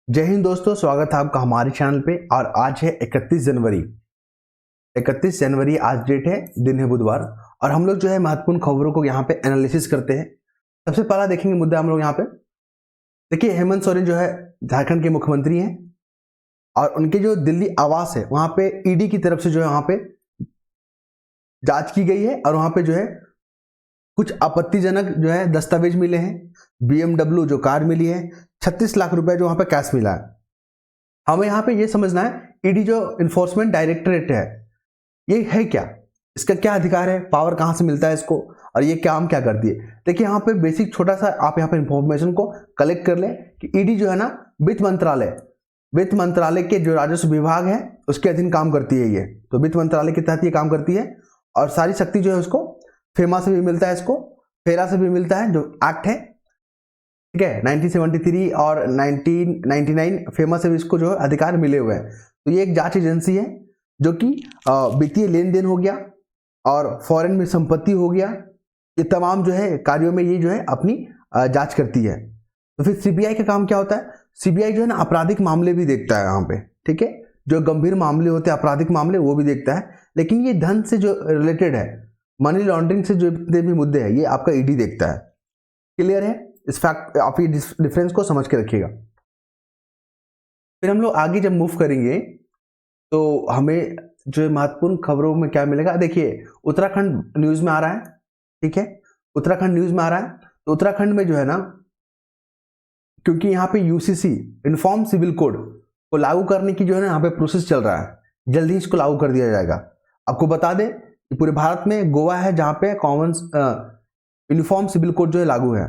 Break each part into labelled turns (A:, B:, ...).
A: जय हिंद दोस्तों, स्वागत है आपका हमारे चैनल पे। और आज है 31 जनवरी। 31 जनवरी आज डेट है, दिन है बुधवार। और हम लोग जो है महत्वपूर्ण खबरों को यहाँ पे एनालिसिस करते हैं। सबसे पहला देखेंगे मुद्दा हम लोग यहाँ पे। देखिए, हेमंत सोरेन जो है झारखंड के मुख्यमंत्री हैं और उनके जो दिल्ली आवास है वहां पे ईडी की तरफ से जो है वहां पे जांच की गई है और वहां पे जो है कुछ आपत्तिजनक जो है दस्तावेज मिले हैं। BMW जो कार मिली है, 36 लाख रुपए जो वहां पे कैश मिला है। हमें यहाँ पे ये समझना है, ईडी जो इन्फोर्समेंट डायरेक्टरेट है ये है क्या, इसका क्या अधिकार है, पावर कहाँ से मिलता है इसको, और ये काम क्या करती है। देखिए यहाँ पे बेसिक छोटा सा आप यहाँ पे इंफॉर्मेशन को कलेक्ट कर लें कि ईडी जो है ना वित्त मंत्रालय के जो राजस्व विभाग है उसके अधीन काम करती है। ये तो वित्त मंत्रालय के तहत ये काम करती है और सारी शक्ति जो है उसको फेमा से भी मिलता है, इसको फेरा से भी मिलता है जो एक्ट है, ठीक है। 1973 और 1999 फेमस से भी इसको जो है अधिकार मिले हुए हैं। तो ये एक जांच एजेंसी है जो कि वित्तीय लेन देन हो गया और फॉरेन में संपत्ति हो गया, ये तमाम जो है कार्यों में ये जो है अपनी जांच करती है। तो फिर सीबीआई का काम क्या होता है? सीबीआई जो है ना आपराधिक मामले भी देखता है यहाँ पे, ठीक है। जो गंभीर मामले होते हैं, आपराधिक मामले, वो भी देखता है। लेकिन ये धन से जो रिलेटेड है, मनी लॉन्ड्रिंग से जो जितने भी मुद्दे हैं, ये आपका ईडी देखता है। क्लियर है? इस फैक्ट आप ये डिफरेंस को समझ के रखिएगा। फिर हम लोग आगे जब मूव करेंगे तो हमें जो महत्वपूर्ण खबरों में क्या मिलेगा। देखिए, उत्तराखंड न्यूज में आ रहा है, ठीक है। उत्तराखंड न्यूज में आ रहा है तो उत्तराखंड में जो है ना, क्योंकि यहाँ पे यूसीसी यूनिफॉर्म सिविल कोड को लागू करने की जो है ना यहाँ पे प्रोसेस चल रहा है, जल्द ही इसको लागू कर दिया जाएगा। आपको बता दें कि पूरे भारत में गोवा है जहां पे कॉमन यूनिफॉर्म सिविल कोड जो है लागू है।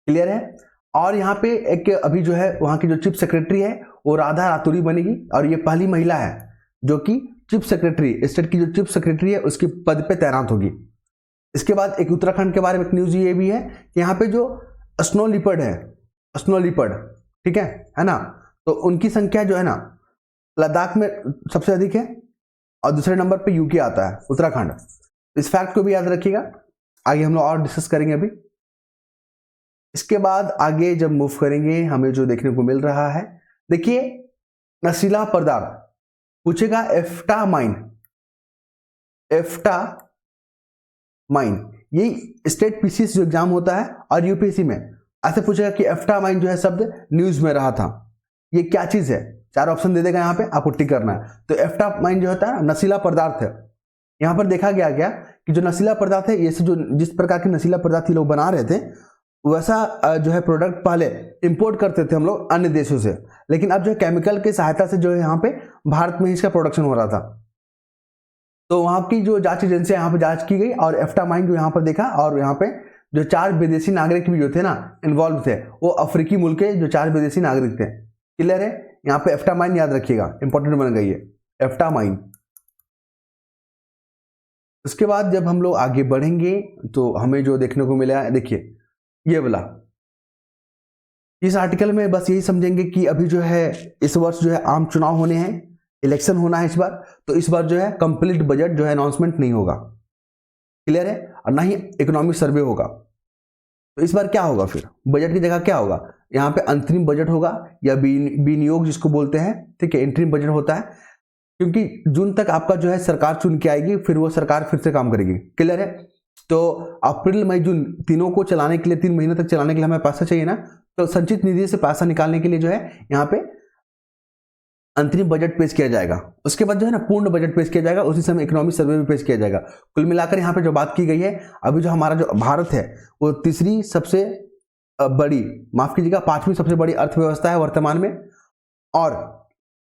A: क्लियर है? और यहाँ पे एक अभी जो है वहां की जो चीफ सेक्रेटरी है वो राधा रातुरी बनेगी और ये पहली महिला है जो कि चीफ सेक्रेटरी, स्टेट की जो चीफ सेक्रेटरी है उसके पद पे तैनात होगी। इसके बाद एक उत्तराखंड के बारे में एक न्यूज ये भी है कि यहाँ पे जो स्नो लिपर्ड है, स्नो लिपर्ड, ठीक है ना, तो उनकी संख्या जो है ना लद्दाख में सबसे अधिक है और दूसरे नंबर पे यूके आता है, उत्तराखंड। इस फैक्ट को भी याद रखिएगा, आगे हम लोग और डिस्कस करेंगे अभी। इसके बाद आगे जब मूव करेंगे हमें जो देखने को मिल रहा है, देखिए नशीला पदार्थ पूछेगा, एफ्टा माइन, ये स्टेट पीसीएस जो एग्जाम होता है और यूपीएससी में ऐसे पूछेगा कि एफ्टा माइन जो है शब्द न्यूज में रहा था, ये क्या चीज है। 4 ऑप्शन दे देगा यहाँ पे, आपको टिक करना है। तो एफ्टा माइन जो होता है नशीला पदार्थ है। यहाँ पर देखा गया कि जो नशीला पदार्थ है, ये जो जिस प्रकार के नशीला पदार्थ ये लोग बना रहे थे वैसा जो है प्रोडक्ट पहले इंपोर्ट करते थे हम लोग अन्य देशों से, लेकिन अब जो है केमिकल की सहायता से जो है यहाँ पे भारत में इसका प्रोडक्शन हो रहा था। तो वहां की जो जांच एजेंसी यहाँ पे जांच की गई और एफ्टा माइन जो यहाँ पर देखा, और यहाँ पे जो 4 विदेशी नागरिक भी जो थे ना इन्वॉल्व थे, वो अफ्रीकी मुल्क के जो 4 विदेशी नागरिक थे। क्लियर है? यहाँ पे एफ्टा माइन याद रखिएगा, इंपॉर्टेंट बन गई है एफ्टा माइन। उसके बाद जब हम लोग आगे बढ़ेंगे तो हमें जो देखने को मिला है, देखिए ये वाला, इस आर्टिकल में बस यही समझेंगे कि अभी जो है इस वर्ष जो है आम चुनाव होने हैं, इलेक्शन होना है इस बार। तो इस बार जो है कंप्लीट बजट जो है अनाउंसमेंट नहीं होगा। क्लियर है? और ना ही इकोनॉमिक सर्वे होगा। तो इस बार क्या होगा, फिर बजट की जगह क्या होगा, यहाँ पे अंतरिम बजट होगा या विनियोग जिसको बोलते हैं, ठीक है। इंटरिम बजट होता है क्योंकि जून तक आपका जो है सरकार चुन के आएगी, फिर वो सरकार फिर से काम करेगी। क्लियर है? तो अप्रैल मई जून तीनों को चलाने के लिए, 3 महीने तक चलाने के लिए हमें पैसा चाहिए ना, तो संचित निधि से पैसा निकालने के लिए जो है यहाँ पे अंतरिम बजट पेश किया जाएगा। उसके बाद जो है ना पूर्ण बजट पेश किया जाएगा, उसी समय इकोनॉमिक सर्वे भी पेश किया जाएगा। कुल मिलाकर यहाँ पे जो बात की गई है, अभी जो हमारा जो भारत है वो तीसरी सबसे बड़ी, माफ कीजिएगा 5वीं सबसे बड़ी अर्थव्यवस्था है वर्तमान में, और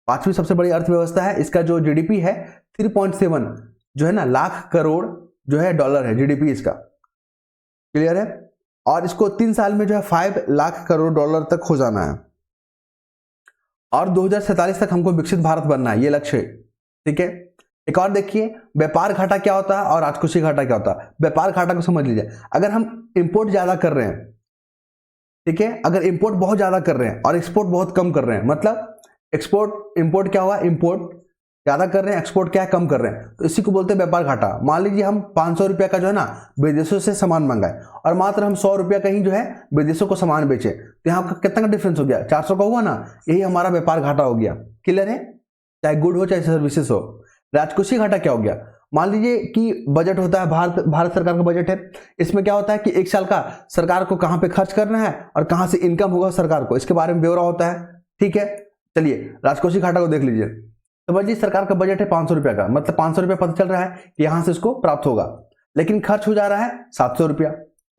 A: 5वीं सबसे बड़ी अर्थव्यवस्था है। इसका जो जीडीपी है 3.7 जो है ना लाख करोड़ जो है डॉलर है जीडीपी इसका। क्लियर है? और इसको 3 साल में जो है 5 लाख करोड़ डॉलर तक हो जाना है और 2047 तक हमको विकसित भारत बनना है, ये लक्ष्य है। ठीक है? एक और देखिए, व्यापार घाटा क्या होता है और राजकोषीय घाटा क्या होता है। व्यापार घाटा को समझ लीजिए, अगर हम इंपोर्ट ज्यादा कर रहे हैं, ठीक है, अगर इंपोर्ट बहुत ज्यादा कर रहे हैं और एक्सपोर्ट बहुत कम कर रहे हैं, मतलब एक्सपोर्ट इंपोर्ट क्या हुआ, इंपोर्ट ज्यादा कर रहे हैं, एक्सपोर्ट क्या है कम कर रहे हैं, तो इसी को बोलते हैं व्यापार घाटा। मान लीजिए हम 500 रुपया का जो है ना विदेशों से सामान मंगाए और मात्र हम 100 रुपया का ही जो है विदेशों को सामान बेचे, तो यहाँ का कितना का डिफरेंस हो गया, 400 का हुआ ना, यही हमारा व्यापार घाटा हो गया। क्लियर है, चाहे गुड हो चाहे सर्विसेज हो। राजकोषीय घाटा क्या हो गया, मान लीजिए कि बजट होता है, भारत सरकार का बजट है, इसमें क्या होता है कि एक साल का सरकार को कहां पे खर्च करना है और कहां से इनकम होगा सरकार को, इसके बारे में ब्यौरा होता है। ठीक है, चलिए राजकोषीय घाटा को देख लीजिए। समझिए सरकार का बजट है 500 रुपया का, मतलब 500 रुपया पता चल रहा है कि यहां से इसको प्राप्त होगा, लेकिन खर्च हो जा रहा है 700 रुपया,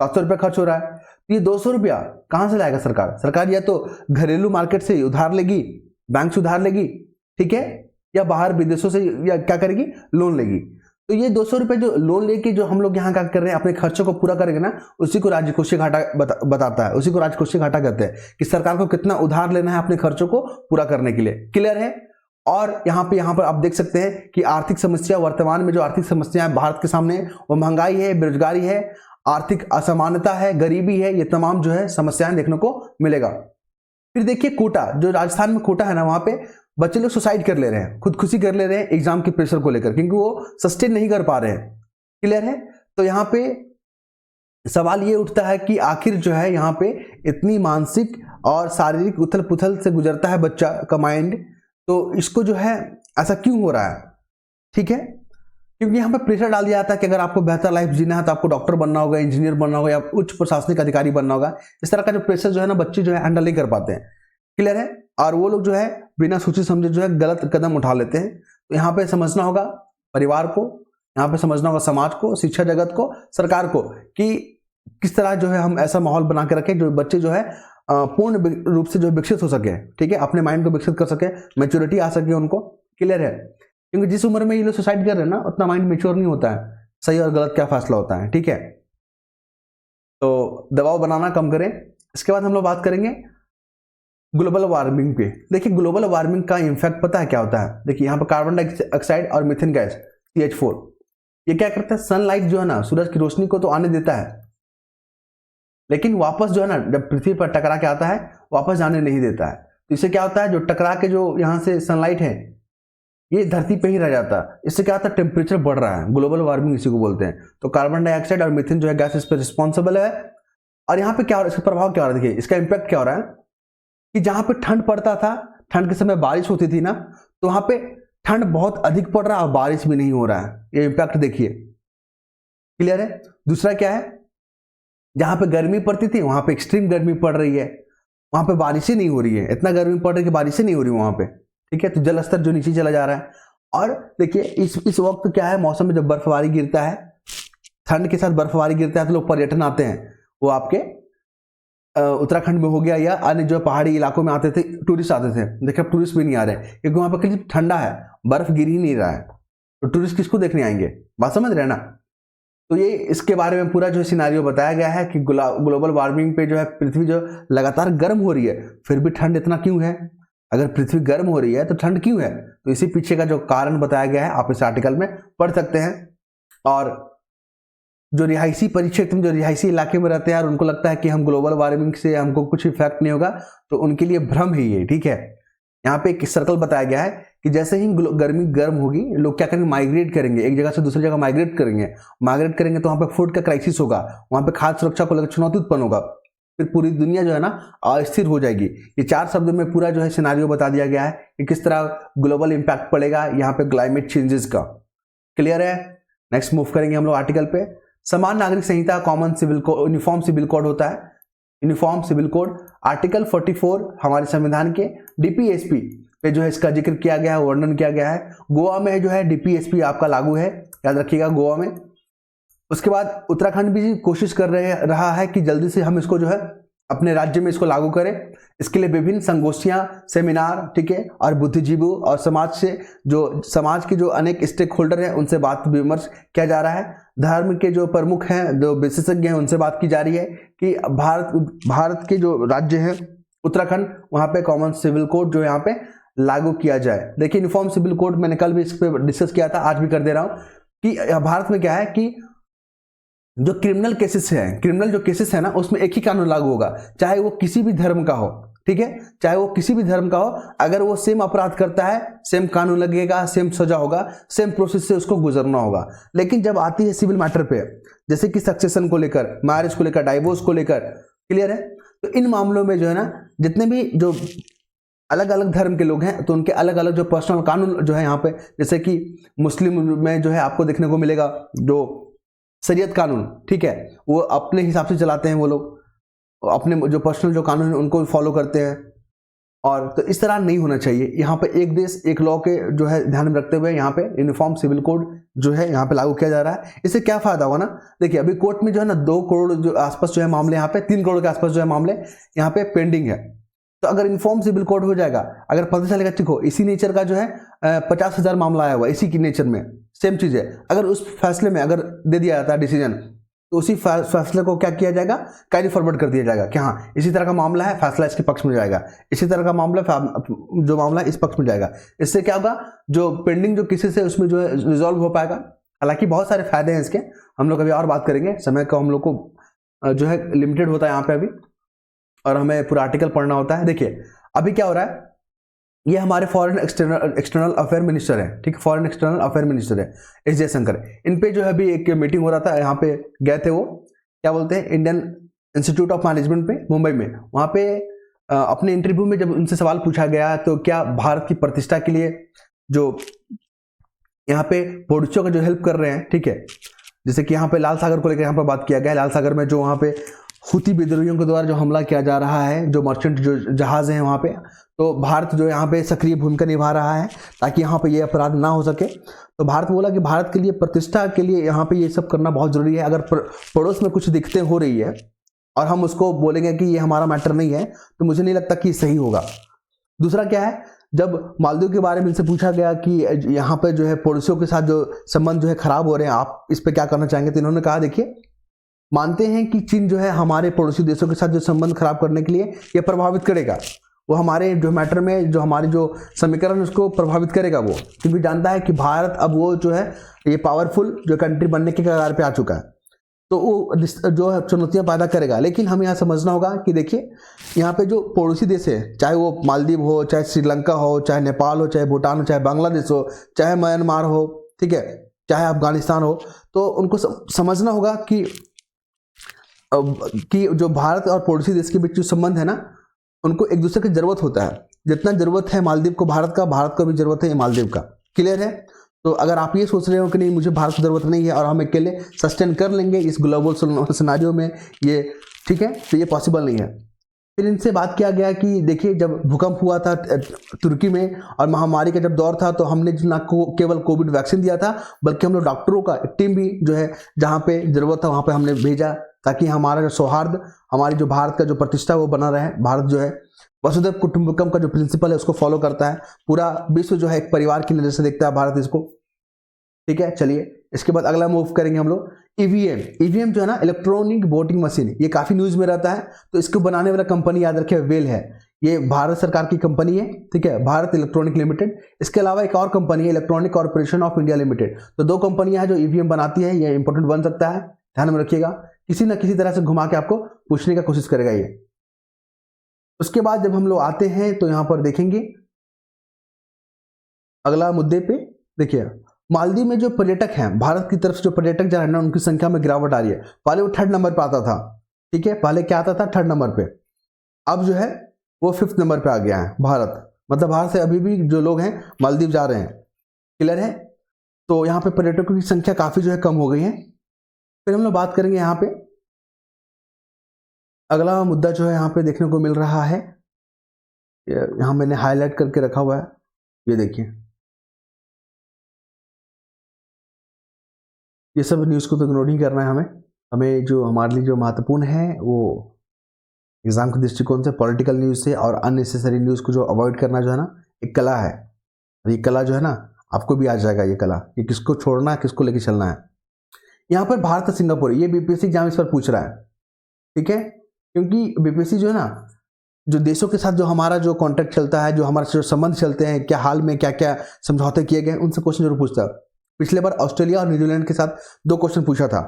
A: 700 रुपया खर्च हो रहा है, तो ये 200 रुपया कहां से लाएगा सरकार? सरकार या तो घरेलू मार्केट से उधार लेगी, बैंक से उधार लेगी, ठीक है, या बाहर विदेशों से या क्या करेगी, लोन लेगी। तो ये 200 रुपये जो लोन लेके जो हम लोग यहाँ क्या कर रहे हैं, अपने खर्चों को पूरा करेंगे ना, उसी को राजकोषीय घाटा बताता है, उसी को राजकोषीय घाटा कहते हैं कि सरकार को कितना उधार लेना है अपने खर्चों को पूरा करने के लिए। क्लियर है। और यहाँ पर आप देख सकते हैं कि आर्थिक समस्या, वर्तमान में जो आर्थिक समस्या है भारत के सामने, वो महंगाई है, बेरोजगारी है, आर्थिक असमानता है, गरीबी है, ये तमाम जो है समस्याएं देखने को मिलेगा। फिर देखिए कोटा, जो राजस्थान में कोटा है ना, वहां पे बच्चे लोग सुसाइड कर ले रहे हैं, खुदकुशी कर ले रहे हैं एग्जाम के प्रेशर को लेकर, क्योंकि वो सस्टेन नहीं कर पा रहे हैं। क्लियर है। तो यहाँ पे सवाल ये उठता है कि आखिर जो है यहाँ पे इतनी मानसिक और शारीरिक उथल पुथल से गुजरता है बच्चा का माइंड, तो इसको जो है ऐसा क्यों हो रहा है? ठीक है, क्योंकि यहाँ पे प्रेशर डाल दिया जाता है कि अगर आपको बेहतर लाइफ जीना है तो आपको डॉक्टर बनना होगा, इंजीनियर बनना होगा या उच्च प्रशासनिक अधिकारी बनना होगा। इस तरह का जो प्रेशर जो है ना, बच्चे जो है हैंडल नहीं कर पाते हैं। क्लियर है। और वो लोग जो है बिना सोचे समझे जो है गलत कदम उठा लेते हैं। तो यहाँ पे समझना होगा परिवार को, यहाँ पे समझना होगा समाज को, शिक्षा जगत को, सरकार को, कि किस तरह जो है हम ऐसा माहौल बना के रखें जो बच्चे जो है पूर्ण रूप से जो विकसित हो सके। ठीक है, अपने माइंड को विकसित कर सके, मैच्योरिटी आ सके उनको। क्लियर है। क्योंकि जिस उम्र में ये लोग सुसाइड कर रहे हैं ना, उतना माइंड मैच्योर नहीं होता है, सही और गलत क्या फैसला होता है। ठीक है, तो दबाव बनाना कम करें। इसके बाद हम लोग बात करेंगे ग्लोबल वार्मिंग पे। देखिए ग्लोबल वार्मिंग का इम्पैक्ट पता है क्या होता है? देखिए यहाँ पर कार्बन डाइऑक्साइड और मीथेन गैस CH4, ये क्या करता है, सनलाइट जो है ना, सूरज की रोशनी को तो आने देता है, लेकिन वापस जो है ना, जब पृथ्वी पर टकरा के आता है वापस जाने नहीं देता है। तो इससे क्या होता है, जो टकरा के जो यहाँ से सनलाइट है ये धरती पे ही रह जाता है। इससे क्या होता है, टेम्परेचर बढ़ रहा है, ग्लोबल वार्मिंग इसी को बोलते हैं। तो कार्बन डाइऑक्साइड और मीथेन जो है गैस इस पर रिस्पॉन्सिबल है। और यहाँ पे क्या हो रहा है, इसका प्रभाव क्या हो रहा है? देखिए इसका इम्पैक्ट क्या हो रहा है कि जहां पे ठंड पड़ता था, ठंड के समय बारिश होती थी ना, तो वहां पे ठंड बहुत अधिक पड़ रहा है और बारिश भी नहीं हो रहा है। ये इम्पैक्ट देखिए। क्लियर है। दूसरा क्या है, जहां पे गर्मी पड़ती थी वहां पे एक्सट्रीम गर्मी पड़ रही है, वहां पे बारिशें नहीं हो रही है, इतना गर्मी पड़ रही है कि बारिशें नहीं हो रही वहां पे। ठीक है, तो जल स्तर जो नीचे चला जा रहा है। और देखिए इस वक्त क्या है, मौसम में जब बर्फबारी गिरता है, ठंड के साथ बर्फबारी गिरता है, तो लोग पर्यटन आते हैं, वो आपके उत्तराखंड में हो गया या अन्य जो पहाड़ी इलाकों में आते थे, टूरिस्ट आते थे। देखिए अब टूरिस्ट भी नहीं आ रहे क्योंकि वहां पर ठंडा है, बर्फ गिर ही नहीं रहा है, तो टूरिस्ट किसको देखने आएंगे? बात समझ रहे हैं ना। तो ये इसके बारे में पूरा जो सिनारियो बताया गया है कि ग्लोबल वार्मिंग पे जो है पृथ्वी जो लगातार गर्म हो रही है, फिर भी ठंड इतना क्यों है? अगर पृथ्वी गर्म हो रही है तो ठंड क्यों है? तो इसी पीछे का जो कारण बताया गया है आप इस आर्टिकल में पढ़ सकते हैं। और जो रिहायशी परिक्षेत्र में, जो रिहायशी इलाके में रहते हैं और उनको लगता है कि हम ग्लोबल वार्मिंग से हमको कुछ इफेक्ट नहीं होगा, तो उनके लिए भ्रम है ये। ठीक है, यहाँ पे एक सर्कल बताया गया है कि जैसे ही गर्मी गर्म होगी, लोग क्या करेंगे, माइग्रेट करेंगे, एक जगह से दूसरी जगह माइग्रेट करेंगे तो वहाँ पे फूड का क्राइसिस होगा, वहाँ पे खाद्य सुरक्षा को लेकर चुनौती उत्पन्न होगा, फिर पूरी दुनिया जो है ना अस्थिर हो जाएगी। ये 4 शब्दों में पूरा जो है सिनारियो बता दिया गया है कि किस तरह ग्लोबल इंपैक्ट पड़ेगा यहाँ पे क्लाइमेट चेंजेस का। क्लियर है। नेक्स्ट मूव करेंगे हम लोग आर्टिकल पे। समान नागरिक संहिता, common civil code, uniform civil code होता है, यूनिफॉर्म सिविल कोड। आर्टिकल 44 हमारे संविधान के DPSP पे जो है इसका जिक्र किया गया है, वर्णन किया गया है। गोवा में जो है DPSP आपका लागू है, याद रखिएगा गोवा में। उसके बाद उत्तराखंड भी कोशिश कर रहा है कि जल्दी से हम इसको जो है अपने राज्य में इसको लागू करें। इसके लिए विभिन्न संगोष्ठियां, सेमिनार, ठीक है, और बुद्धिजीवी और समाज के जो अनेक स्टेक होल्डर हैं उनसे बात विमर्श किया जा रहा है। धर्म के जो प्रमुख हैं, जो विशेषज्ञ हैं, उनसे बात की जा रही है कि भारत के जो राज्य हैं उत्तराखंड, वहां पे कॉमन सिविल कोड जो यहाँ पे लागू किया जाए। देखिए यूनिफॉर्म सिविल कोड मैंने कल भी इस पर डिस्कस किया था, आज भी कर दे रहा हूं कि भारत में क्या है कि जो क्रिमिनल केसेस है ना, उसमें एक ही कानून लागू होगा, चाहे वो किसी भी धर्म का हो, ठीक है, चाहे वो किसी भी धर्म का हो, अगर वो सेम अपराध करता है सेम कानून लगेगा, सेम सजा होगा, सेम प्रोसेस से उसको गुजरना होगा। लेकिन जब आती है सिविल मैटर पे, जैसे कि सक्सेशन को लेकर, मैरिज को लेकर, डाइवोर्स को लेकर, क्लियर है, तो इन मामलों में जो है ना, जितने भी जो अलग अलग धर्म के लोग हैं तो उनके अलग अलग जो पर्सनल कानून जो है यहाँ पे, जैसे कि मुस्लिम में जो है आपको देखने को मिलेगा जो शरीयत कानून, ठीक है, वो अपने हिसाब से चलाते हैं, वो लोग अपने जो पर्सनल जो कानून है उनको फॉलो करते हैं। और तो इस तरह नहीं होना चाहिए। यहाँ पे एक देश एक लॉ के जो है ध्यान में रखते हुए यहाँ पे यूनिफॉर्म सिविल कोड जो है यहाँ पे लागू किया जा रहा है। इससे क्या फायदा होगा ना, देखिए अभी कोर्ट में जो है ना 2 करोड़ जो आसपास जो है मामले, यहाँ पे 3 करोड़ के आसपास जो है मामले यहाँ पे पेंडिंग है। तो अगर यूनिफॉर्म सिविल कोड हो जाएगा, अगर पता चलेगा ठीक हो इसी नेचर का जो है 50,000 मामला आया हुआ इसी की नेचर में, सेम चीज है, अगर उस फैसले में अगर दे दिया जाता है डिसीजन, तो उसी फैसले को क्या किया जाएगा, कैरी फॉरवर्ड कर दिया जाएगा कि हाँ इसी तरह का मामला है, फैसला इसके पक्ष में जाएगा, इसी तरह का मामला जो मामला है इस पक्ष में जाएगा। इससे क्या होगा, जो पेंडिंग जो किसी से उसमें जो है रिजॉल्व हो पाएगा। हालांकि बहुत सारे फायदे हैं इसके, हम लोग अभी और बात करेंगे, समय का हम लोग को जो है लिमिटेड होता है यहाँ पे अभी, और हमें पूरा आर्टिकल पढ़ना होता है। देखिए अभी क्या हो रहा है, ये हमारे फॉरेन एक्सटर्नल अफेयर मिनिस्टर है, ठीक है, फॉरेन एक्सटर्नल अफेयर मिनिस्टर है एस जयशंकर। इन पे जो है अभी एक मीटिंग हो रहा था, यहाँ पे गए थे वो, क्या बोलते हैं, इंडियन इंस्टीट्यूट ऑफ मैनेजमेंट पे मुंबई में। वहाँ पे अपने इंटरव्यू में जब उनसे सवाल पूछा गया तो क्या भारत की प्रतिष्ठा के लिए जो यहाँ पे पड़ोसियों का जो हेल्प कर रहे हैं, ठीक है, जैसे कि यहाँ पे लाल सागर को लेकर यहाँ पे बात किया गया, लाल सागर में जो वहाँ पे हुती विद्रोहियों के द्वारा जो हमला किया जा रहा है, जो मर्चेंट जो जहाज हैं वहाँ पे, तो भारत जो यहाँ पे सक्रिय भूमिका निभा रहा है ताकि यहाँ पे ये अपराध ना हो सके। तो भारत बोला कि भारत के लिए प्रतिष्ठा के लिए यहाँ पे ये सब करना बहुत जरूरी है। अगर पड़ोस में कुछ दिक्कतें हो रही है और हम उसको बोलेंगे कि ये हमारा मैटर नहीं है, तो मुझे नहीं लगता कि सही होगा। दूसरा क्या है, जब मालदीव के बारे में इनसे पूछा गया कि यहाँ पे जो है पड़ोसियों के साथ जो संबंध जो है खराब हो रहे हैं, आप इस पर क्या करना चाहेंगे, तो इन्होंने कहा देखिए मानते हैं कि चीन जो है हमारे पड़ोसी देशों के साथ जो संबंध खराब करने के लिए ये प्रभावित करेगा, वो हमारे जो मैटर में जो हमारे जो समीकरण उसको प्रभावित करेगा वो, क्योंकि जानता है कि भारत अब वो जो है ये पावरफुल जो कंट्री बनने के कगार पे आ चुका है, तो वो जो है चुनौतियां पैदा करेगा। लेकिन हमें यहाँ समझना होगा कि देखिए यहाँ पे जो पड़ोसी देश है, चाहे वो मालदीव हो, चाहे श्रीलंका हो, चाहे नेपाल हो, चाहे भूटान हो, चाहे बांग्लादेश हो, चाहे म्यांमार हो, ठीक है, चाहे अफगानिस्तान हो, तो उनको समझना होगा कि जो भारत और पड़ोसी देश के बीच जो संबंध है ना, उनको एक दूसरे की जरूरत होता है। जितना जरूरत है मालदीव को भारत का, भारत को भी जरूरत है मालदीव का। क्लियर है? तो अगर आप ये सोच रहे हो कि नहीं मुझे भारत की जरूरत नहीं है और हम अकेले सस्टेन कर लेंगे इस ग्लोबल सिनेरियो में, ये ठीक है, तो ये पॉसिबल नहीं है। फिर इनसे बात किया गया कि देखिए जब भूकंप हुआ था तुर्की में और महामारी का जब दौर था, तो हमने ना केवल कोविड वैक्सीन दिया था, बल्कि हम लोग डॉक्टरों का एक टीम भी जो है जहाँ पे जरूरत था वहाँ पे हमने भेजा, ताकि हमारा जो सौहार्द, हमारी जो भारत का जो प्रतिष्ठा वो बना रहे। भारत जो है वसुधैव कुटुंबकम का जो प्रिंसिपल है उसको फॉलो करता है, पूरा विश्व जो है एक परिवार की नजर से देखता है भारत इसको, ठीक है। चलिए इसके बाद अगला मूव करेंगे हम लोग ईवीएम जो है ना, इलेक्ट्रॉनिक वोटिंग मशीन, ये काफी न्यूज में रहता है। तो इसको बनाने वाला कंपनी याद रखे वेल है, ये भारत सरकार की कंपनी है, ठीक है, भारत इलेक्ट्रॉनिक लिमिटेड। इसके अलावा एक और कंपनी है electronic corporation of India limited. तो 2 कंपनियां हैं जो ईवीएम बनाती है, ये इंपॉर्टेंट बन सकता है, ध्यान में रखिएगा, किसी ना किसी तरह से घुमा के आपको पूछने का कोशिश करेगा ये। उसके बाद जब हम लोग आते हैं तो यहां पर देखेंगे अगला मुद्दे पे, देखिए मालदीव में जो पर्यटक हैं, भारत की तरफ से जो पर्यटक जा रहे हैं ना, उनकी संख्या में गिरावट आ रही है। पहले वो 3rd नंबर पे आता था, ठीक है, पहले क्या आता था 3rd नंबर पे, अब जो है वो 5th नंबर पे आ गया है भारत। मतलब भारत से अभी भी जो लोग हैं मालदीव जा रहे हैं, क्लियर है। तो यहाँ पे पर्यटकों की संख्या काफी जो है कम हो गई है। फिर हम लोग बात करेंगे यहाँ पे अगला मुद्दा जो है यहाँ पे देखने को मिल रहा है, यहाँ मैंने हाईलाइट करके रखा हुआ है, ये देखिए, ये सब न्यूज़ को तो इग्नोर नहीं करना है हमें जो हमारे लिए जो महत्वपूर्ण है वो एग्जाम के दृष्टिकोण से पॉलिटिकल न्यूज़ से और अननेसेसरी न्यूज़ को जो अवॉइड करना जो है ना, एक कला है। ये कला जो है ना आपको भी आ जाएगा, ये कला, ये किसको छोड़ना है, किसको लेके चलना है। यहाँ पर भारत और सिंगापुर, ये बीपीएससी एग्जाम इस पर पूछ रहा है, ठीक है, क्योंकि बीपीएससी जो है ना, जो देशों के साथ जो हमारा जो कॉन्ट्रैक्ट चलता है, जो हमारे जो संबंध चलते हैं, क्या हाल में क्या क्या समझौते किए गए, उनसे क्वेश्चन जरूर पूछता है। पिछले बार ऑस्ट्रेलिया और न्यूजीलैंड के साथ 2 क्वेश्चन पूछा था।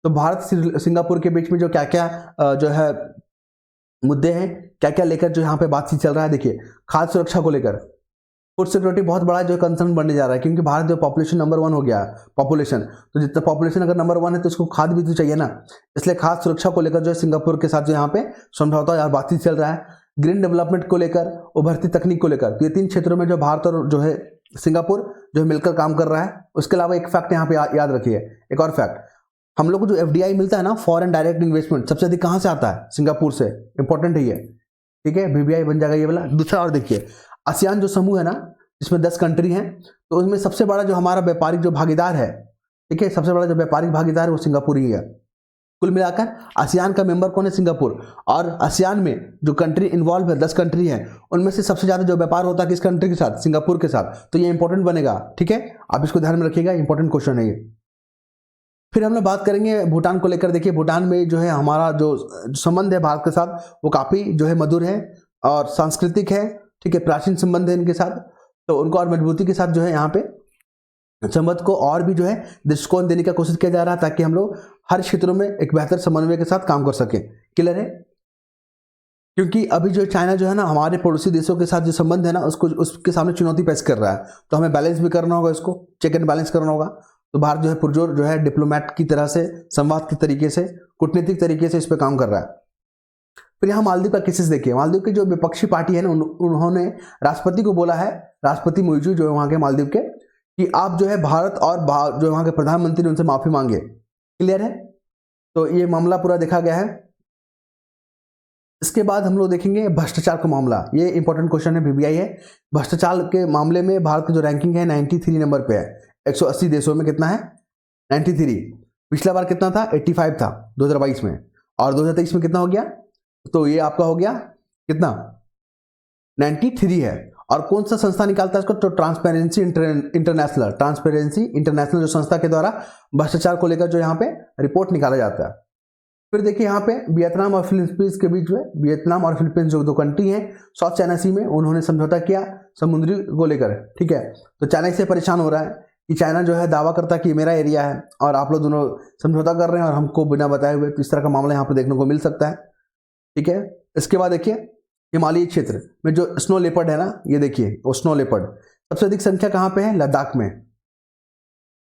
A: तो भारत सिंगापुर के बीच में जो क्या क्या जो है मुद्दे हैं, क्या क्या लेकर जो यहाँ पे बातचीत चल रहा है। देखिए, खाद्य सुरक्षा को लेकर फूड सिक्योरिटी बहुत बड़ा जो कंसर्न बनने जा रहा है, क्योंकि भारत जो पॉपुलेशन नंबर 1 हो गया है, पॉपुलेशन, तो जितना पॉपुलेशन अगर नंबर 1 है तो उसको खाद्य भी तो चाहिए ना। इसलिए खाद्य सुरक्षा को लेकर जो है सिंगापुर के साथ जो यहाँ पे समझौता या बातचीत चल रहा है। ग्रीन डेवलपमेंट को लेकर, उभरती तकनीक को लेकर, तो ये 3 क्षेत्रों में जो भारत और जो है सिंगापुर जो है मिलकर काम कर रहा है। उसके अलावा एक फैक्ट यहाँ पे याद रखिए, एक और फैक्ट, हम लोग को जो FDI मिलता है ना, फॉरेन डायरेक्ट इन्वेस्टमेंट, सबसे अधिक कहाँ से आता है? सिंगापुर से। इंपॉर्टेंट है ये, ठीक है, BBI बन जाएगा ये वाला। दूसरा और देखिए, आसियान जो समूह है ना, जिसमें 10 कंट्री हैं, तो उसमें सबसे बड़ा जो हमारा व्यापारिक जो भागीदार है, ठीक है, सबसे बड़ा जो व्यापारिक भागीदार है वो सिंगापुर ही है। कुल मिलाकर आसियान का मेंबर कौन है? सिंगापुर। और आसियान में जो कंट्री इन्वॉल्व है, 10 कंट्री हैं, उनमें से सबसे ज्यादा जो व्यापार होता है किस कंट्री के साथ? सिंगापुर के साथ। तो ये इंपॉर्टेंट बनेगा, ठीक है, आप इसको ध्यान में रखिएगा, इंपॉर्टेंट क्वेश्चन है ये। फिर हम लोग बात करेंगे भूटान को लेकर। देखिए, भूटान में जो है हमारा जो संबंध है भारत के साथ, वो काफी जो है मधुर है और सांस्कृतिक है, ठीक है, प्राचीन संबंध है इनके साथ। तो उनको और मजबूती के साथ जो है यहाँ पे संबंध को और भी जो है दृष्टिकोण देने का कोशिश किया जा रहा है, ताकि हम लोग हर क्षेत्रों में एक बेहतर समन्वय के साथ काम कर सकें। क्लियर है? क्योंकि अभी जो चाइना जो है ना, हमारे पड़ोसी देशों के साथ जो संबंध है ना, उसके सामने चुनौती पेश कर रहा है। तो हमें बैलेंस भी करना होगा, इसको चेक एंड बैलेंस करना होगा। तो भारत जो है पुरजोर जो है डिप्लोमेट की तरह से, संवाद के तरीके से, कूटनीतिक तरीके से इस पर काम कर रहा है। फिर यहाँ मालदीव का केसेस देखिए। मालदीव की जो विपक्षी पार्टी है ना, उन्होंने राष्ट्रपति को बोला है, राष्ट्रपति मुइजू जो है वहाँ के मालदीव के, कि आप जो है भारत और जो वहाँ के प्रधानमंत्री ने उनसे माफी मांगे। क्लियर है? तो ये मामला पूरा देखा गया है। इसके बाद हम लोग देखेंगे भ्रष्टाचार का मामला। ये इंपॉर्टेंट क्वेश्चन है, BBI है। भ्रष्टाचार के मामले में भारत की जो रैंकिंग है 93 नंबर पे है। 180 देशों में कितना है? 93। पिछला बार कितना था? 85 था 2022 में, और 2023 में कितना हो गया? तो ये आपका हो गया कितना? 93 है। और कौन सा संस्था निकालता है इसको? तो ट्रांसपेरेंसी इंटरनेशनल, ट्रांसपेरेंसी इंटरनेशनल जो संस्था के द्वारा भ्रष्टाचार को लेकर जो यहाँ पे रिपोर्ट निकाला जाता है। फिर देखिए यहाँ पे वियतनाम और फिलीपींस के बीच में, वियतनाम और फिलीपींस जो 2 कंट्री हैं साउथ चाइना सी में, उन्होंने समझौता किया समुद्री को लेकर, ठीक है। तो चाइना इससे परेशान हो रहा है कि चाइना जो है दावा करता है कि मेरा एरिया है और आप लोग दोनों समझौता कर रहे हैं और हमको बिना बताए हुए। तो इस तरह का मामला यहाँ पे देखने को मिल सकता है, ठीक है। इसके बाद देखिए हिमालयी क्षेत्र में जो स्नो लेपर्ड है ना, ये देखिए वो स्नो लेपर्ड सबसे अधिक संख्या कहाँ पे है? लद्दाख में।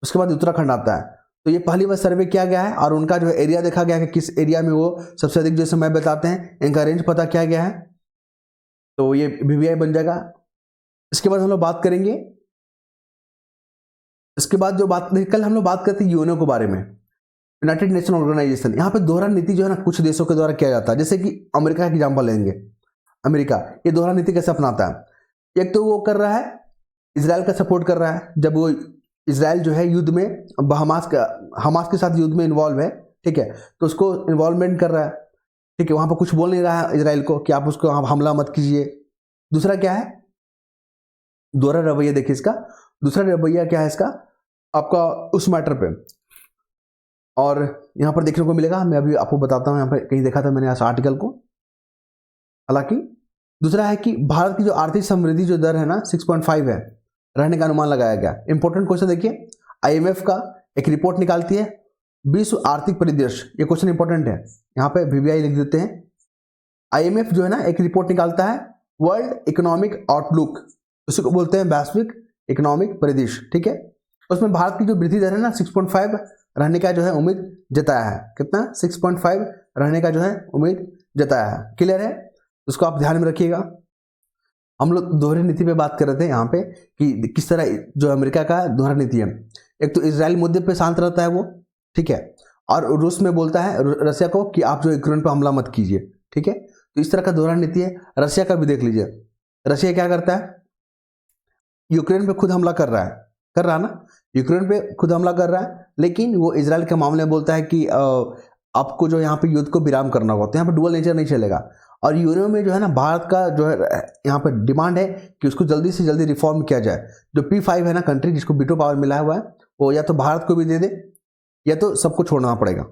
A: उसके बाद उत्तराखंड आता है। तो ये पहली बार सर्वे किया गया है और उनका जो एरिया देखा गया है कि किस एरिया में वो सबसे अधिक जो समय बताते हैं, इनका रेंज पता किया गया है। तो ये BBI बन जाएगा। इसके बाद हम लोग बात करेंगे, इसके बाद जो बात कल हम लोग बात करते हैं यूएनओ के बारे में, यूनाइटेड नेशन ऑर्गेनाइजेशन। यहाँ पे दोहरा नीति जो है ना कुछ देशों के द्वारा किया जाता है, जैसे कि अमेरिका का एग्जाम्पल लेंगे। अमेरिका ये दोहरा नीति कैसे अपनाता है? एक तो वो कर रहा है इजराइल का सपोर्ट कर रहा है, जब वो इजराइल जो है युद्ध में हमास के साथ युद्ध में इन्वॉल्व है, ठीक है, तो उसको इन्वॉल्वमेंट कर रहा है, ठीक है। वहां पर कुछ बोल नहीं रहा है इजराइल को कि आप उसको हमला मत कीजिए। दूसरा क्या है? दोहरा रवैया। देखिए इसका दूसरा रवैया क्या है इसका आपका उस मैटर पे, और यहां पर देखने को मिलेगा। मैं अभी आपको बताता हूं, यहां पर कहीं देखा था मैंने इस आर्टिकल को। हालांकि दूसरा है कि भारत की जो आर्थिक समृद्धि जो दर है ना 6.5 है, रहने का अनुमान लगाया गया। इंपॉर्टेंट क्वेश्चन देखिए, IMF का एक रिपोर्ट निकालती है विश्व आर्थिक परिदृश्य। ये क्वेश्चन इंपॉर्टेंट है, यहाँ पे BBI लिख देते हैं। IMF जो है ना एक रिपोर्ट निकालता है वर्ल्ड इकोनॉमिक आउटलुक, उसी को बोलते हैं वैश्विक इकोनॉमिक परिदृश्य, ठीक है। उसमें भारत की जो वृद्धि दर है ना 6.5 रहने का जो है उम्मीद जताया है। कितना? 6.5 रहने का जो है उम्मीद जताया है। क्लियर है? उसको आप ध्यान में रखिएगा। हम लोग दोहरी नीति पे बात कर रहे थे यहाँ पे कि किस तरह जो अमेरिका का दोहरा नीति है। एक तो इजराइल मुद्दे पे शांत रहता है वो, ठीक है, और रूस में बोलता है रशिया को कि आप जो यूक्रेन पे हमला मत कीजिए, ठीक है। तो इस तरह का दोहरा नीति है। रशिया का भी देख लीजिए, रशिया क्या करता है? यूक्रेन पे खुद हमला कर रहा है ना, यूक्रेन पे खुद हमला कर रहा है, लेकिन वो इजराइल के मामले में बोलता है कि आपको जो यहाँ पे युद्ध को विराम करना होगा। तो यहाँ पे डुअल नेचर नहीं चलेगा। और यूएनओ में जो है ना भारत का जो है यहाँ पे डिमांड है कि उसको जल्दी से जल्दी रिफॉर्म किया जाए। जो P5 है ना कंट्री जिसको वीटो पावर मिला हुआ है, वो या तो भारत को भी दे दे या तो सबको छोड़ना पड़ेगा।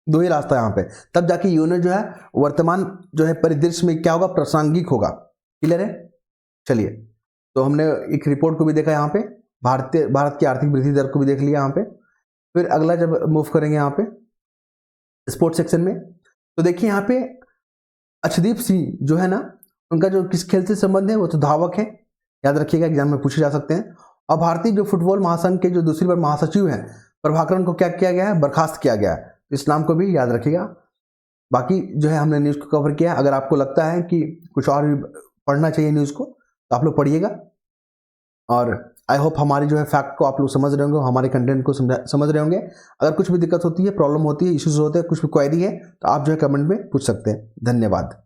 A: 2 ही रास्ता है यहाँ पे, तब जाके यूएनओ जो है वर्तमान जो है परिदृश्य में क्या होगा? प्रासंगिक होगा। क्लियर है? चलिए, तो हमने एक रिपोर्ट को भी देखा यहाँ पे, भारत की आर्थिक वृद्धि दर को भी देख लिया यहाँ पे। फिर अगला जब मूव करेंगे यहाँ पे स्पोर्ट्स सेक्शन में, तो देखिए यहाँ पे अर्शदीप सिंह जो है ना, उनका जो किस खेल से संबंध है, वो तो धावक है, याद रखिएगा, एग्जाम में पूछे जा सकते हैं। और भारतीय जो फुटबॉल महासंघ के जो दूसरी बार महासचिव हैं प्रभाकरन को क्या किया गया है, बर्खास्त किया गया है। इस नाम को भी याद रखिएगा। बाकी जो है हमने न्यूज़ को कवर किया। अगर आपको लगता है कि कुछ और भी पढ़ना चाहिए न्यूज़ को, तो आप लोग पढ़िएगा। और आई होप हमारी जो है फैक्ट को आप लोग समझ रहे होंगे, हमारे कंटेंट को समझ रहे होंगे। अगर कुछ भी दिक्कत होती है, प्रॉब्लम होती है, इश्यूज होते हैं, कुछ भी क्वेरी है, तो आप जो है कमेंट में पूछ सकते हैं। धन्यवाद।